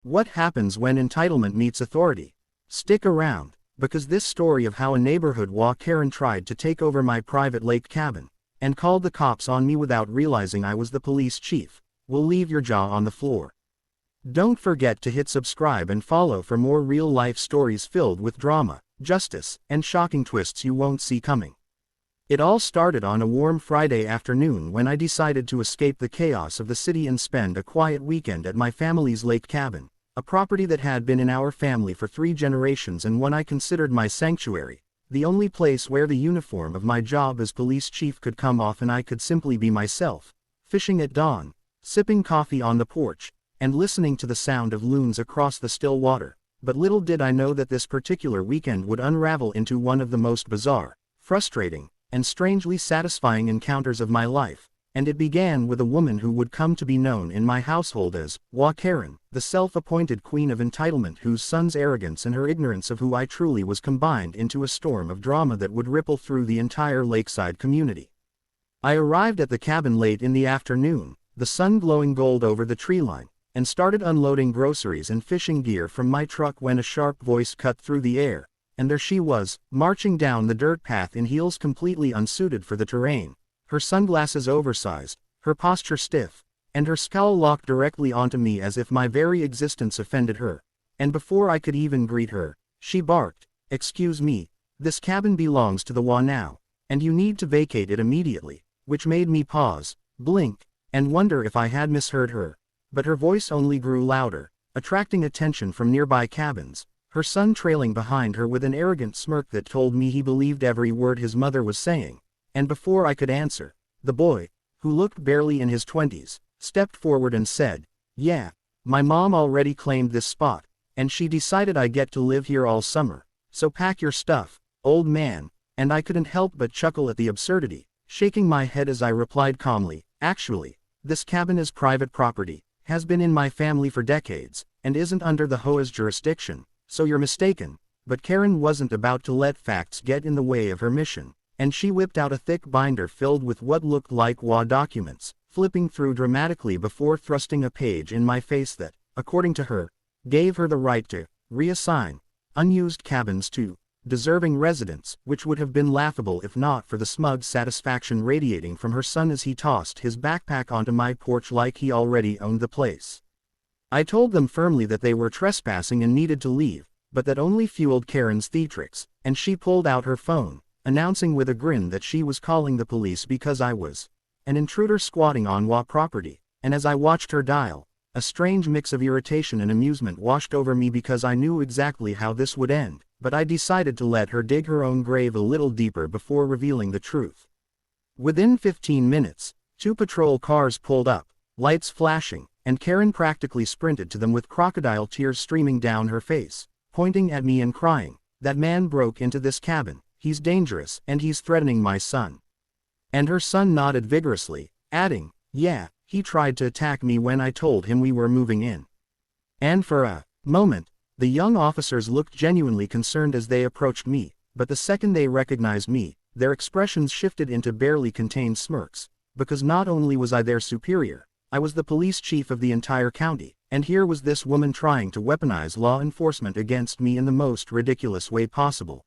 What happens when entitlement meets authority? Stick around, because this story of how a neighborhood HOA Karen tried to take over my private lake cabin, and called the cops on me without realizing I was the police chief, will leave your jaw on the floor. Don't forget to hit subscribe and follow for more real-life stories filled with drama, justice, and shocking twists you won't see coming. It all started on a warm Friday afternoon when I decided to escape the chaos of the city and spend a quiet weekend at my family's lake cabin, a property that had been in our family for 3 generations and one I considered my sanctuary, the only place where the uniform of my job as police chief could come off and I could simply be myself, fishing at dawn, sipping coffee on the porch, and listening to the sound of loons across the still water. But little did I know that this particular weekend would unravel into one of the most bizarre, frustrating, and strangely satisfying encounters of my life, and it began with a woman who would come to be known in my household as HOA Karen, the self-appointed queen of entitlement whose son's arrogance and her ignorance of who I truly was combined into a storm of drama that would ripple through the entire lakeside community. I arrived at the cabin late in the afternoon, the sun glowing gold over the treeline, and started unloading groceries and fishing gear from my truck when a sharp voice cut through the air, and there she was, marching down the dirt path in heels completely unsuited for the terrain, her sunglasses oversized, her posture stiff, and her scowl locked directly onto me as if my very existence offended her. And before I could even greet her, she barked, "Excuse me, this cabin belongs to the HOA now, and you need to vacate it immediately," which made me pause, blink, and wonder if I had misheard her. But her voice only grew louder, attracting attention from nearby cabins, her son trailing behind her with an arrogant smirk that told me he believed every word his mother was saying. And before I could answer, the boy, who looked barely in his 20s, stepped forward and said, "Yeah, my mom already claimed this spot, and she decided I get to live here all summer, so pack your stuff, old man," and I couldn't help but chuckle at the absurdity, shaking my head as I replied calmly, "Actually, this cabin is private property, has been in my family for decades, and isn't under the HOA's jurisdiction, so you're mistaken." But Karen wasn't about to let facts get in the way of her mission, and she whipped out a thick binder filled with what looked like HOA documents, flipping through dramatically before thrusting a page in my face that, according to her, gave her the right to reassign unused cabins to deserving residents, which would have been laughable if not for the smug satisfaction radiating from her son as he tossed his backpack onto my porch like he already owned the place. I told them firmly that they were trespassing and needed to leave, but that only fueled Karen's theatrics, and she pulled out her phone, announcing with a grin that she was calling the police because I was an intruder squatting on HOA property. And as I watched her dial, a strange mix of irritation and amusement washed over me because I knew exactly how this would end, but I decided to let her dig her own grave a little deeper before revealing the truth. Within 15 minutes, 2 patrol cars pulled up, lights flashing, and Karen practically sprinted to them with crocodile tears streaming down her face, pointing at me and crying, "That man broke into this cabin, he's dangerous, and he's threatening my son." And her son nodded vigorously, adding, "Yeah, he tried to attack me when I told him we were moving in." And for a moment, the young officers looked genuinely concerned as they approached me, but the second they recognized me, their expressions shifted into barely contained smirks, because not only was I their superior, I was the police chief of the entire county, and here was this woman trying to weaponize law enforcement against me in the most ridiculous way possible.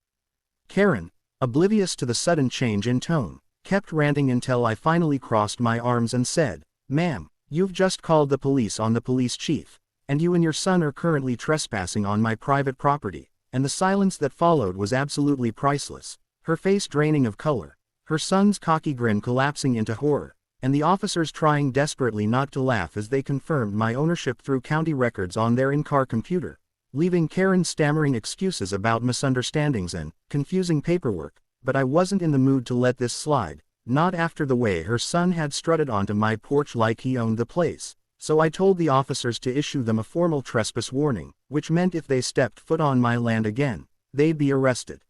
Karen, oblivious to the sudden change in tone, kept ranting until I finally crossed my arms and said, "Ma'am, you've just called the police on the police chief, and you and your son are currently trespassing on my private property," and the silence that followed was absolutely priceless, her face draining of color, her son's cocky grin collapsing into horror, and the officers trying desperately not to laugh as they confirmed my ownership through county records on their in-car computer, leaving Karen stammering excuses about misunderstandings and confusing paperwork. But I wasn't in the mood to let this slide, not after the way her son had strutted onto my porch like he owned the place, so I told the officers to issue them a formal trespass warning, which meant if they stepped foot on my land again, they'd be arrested.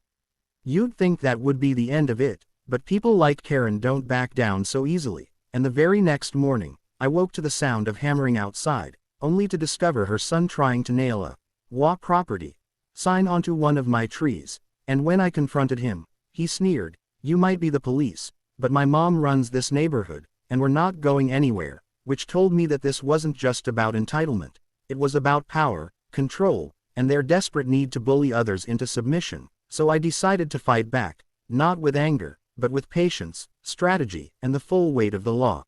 You'd think that would be the end of it, but people like Karen don't back down so easily, and the very next morning, I woke to the sound of hammering outside, only to discover her son trying to nail a HOA property sign onto one of my trees, and when I confronted him, he sneered, "You might be the police, but my mom runs this neighborhood, and we're not going anywhere," which told me that this wasn't just about entitlement, It was about power, control, and their desperate need to bully others into submission, so I decided to fight back, not with anger, but with patience, strategy, and the full weight of the law.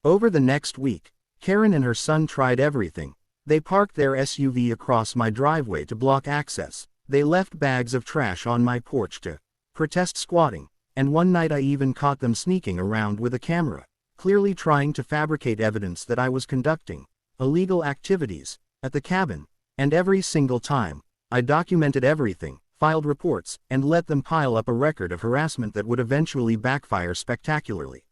Over the next week, Karen and her son tried everything. They parked their SUV across my driveway to block access. They left bags of trash on my porch to protest squatting, and one night I even caught them sneaking around with a camera, clearly trying to fabricate evidence that I was conducting illegal activities at the cabin, and every single time, I documented everything, filed reports, and let them pile up a record of harassment that would eventually backfire spectacularly.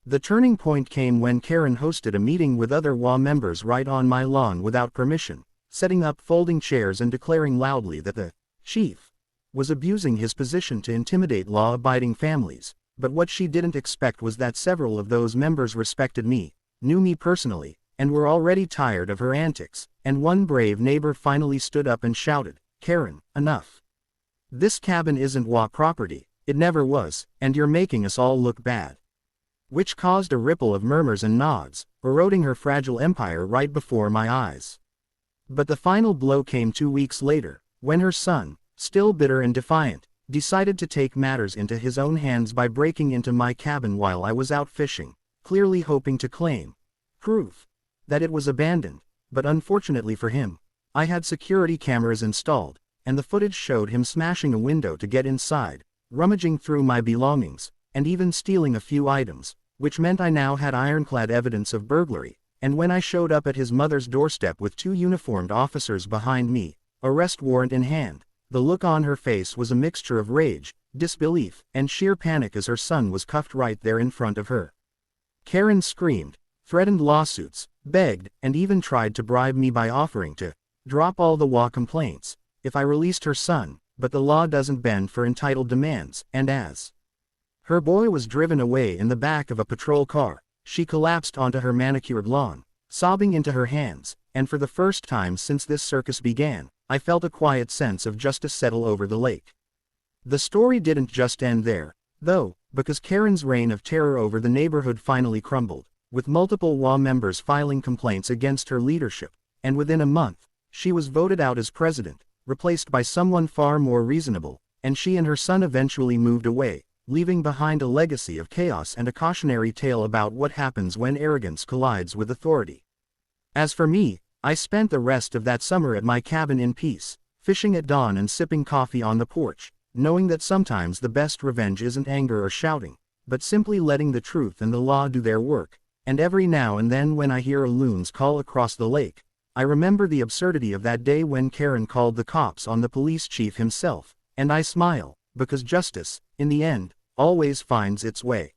The turning point came when Karen hosted a meeting with other HOA members right on my lawn without permission, setting up folding chairs and declaring loudly that the chief was abusing his position to intimidate law-abiding families. But what she didn't expect was that several of those members respected me, knew me personally, and were already tired of her antics, and one brave neighbor finally stood up and shouted, "Karen, enough. This cabin isn't HOA property, it never was, and you're making us all look bad." Which caused a ripple of murmurs and nods, eroding her fragile empire right before my eyes. But the final blow came 2 weeks later, when her son, still bitter and defiant, decided to take matters into his own hands by breaking into my cabin while I was out fishing, clearly hoping to claim proof that it was abandoned. But unfortunately for him, I had security cameras installed, and the footage showed him smashing a window to get inside, rummaging through my belongings, and even stealing a few items, which meant I now had ironclad evidence of burglary. And when I showed up at his mother's doorstep with 2 uniformed officers behind me, arrest warrant in hand, the look on her face was a mixture of rage, disbelief, and sheer panic as her son was cuffed right there in front of her. Karen screamed, threatened lawsuits, begged, and even tried to bribe me by offering to drop all the HOA complaints if I released her son, but the law doesn't bend for entitled demands, and as her boy was driven away in the back of a patrol car, she collapsed onto her manicured lawn, sobbing into her hands, and for the first time since this circus began, I felt a quiet sense of justice settle over the lake. The story didn't just end there, though, because Karen's reign of terror over the neighborhood finally crumbled, with multiple HOA members filing complaints against her leadership, and within a month, she was voted out as president, replaced by someone far more reasonable, and she and her son eventually moved away, leaving behind a legacy of chaos and a cautionary tale about what happens when arrogance collides with authority. As for me, I spent the rest of that summer at my cabin in peace, fishing at dawn and sipping coffee on the porch, knowing that sometimes the best revenge isn't anger or shouting, but simply letting the truth and the law do their work. And every now and then when I hear a loon's call across the lake, I remember the absurdity of that day when Karen called the cops on the police chief himself, and I smile, because justice, in the end, always finds its way.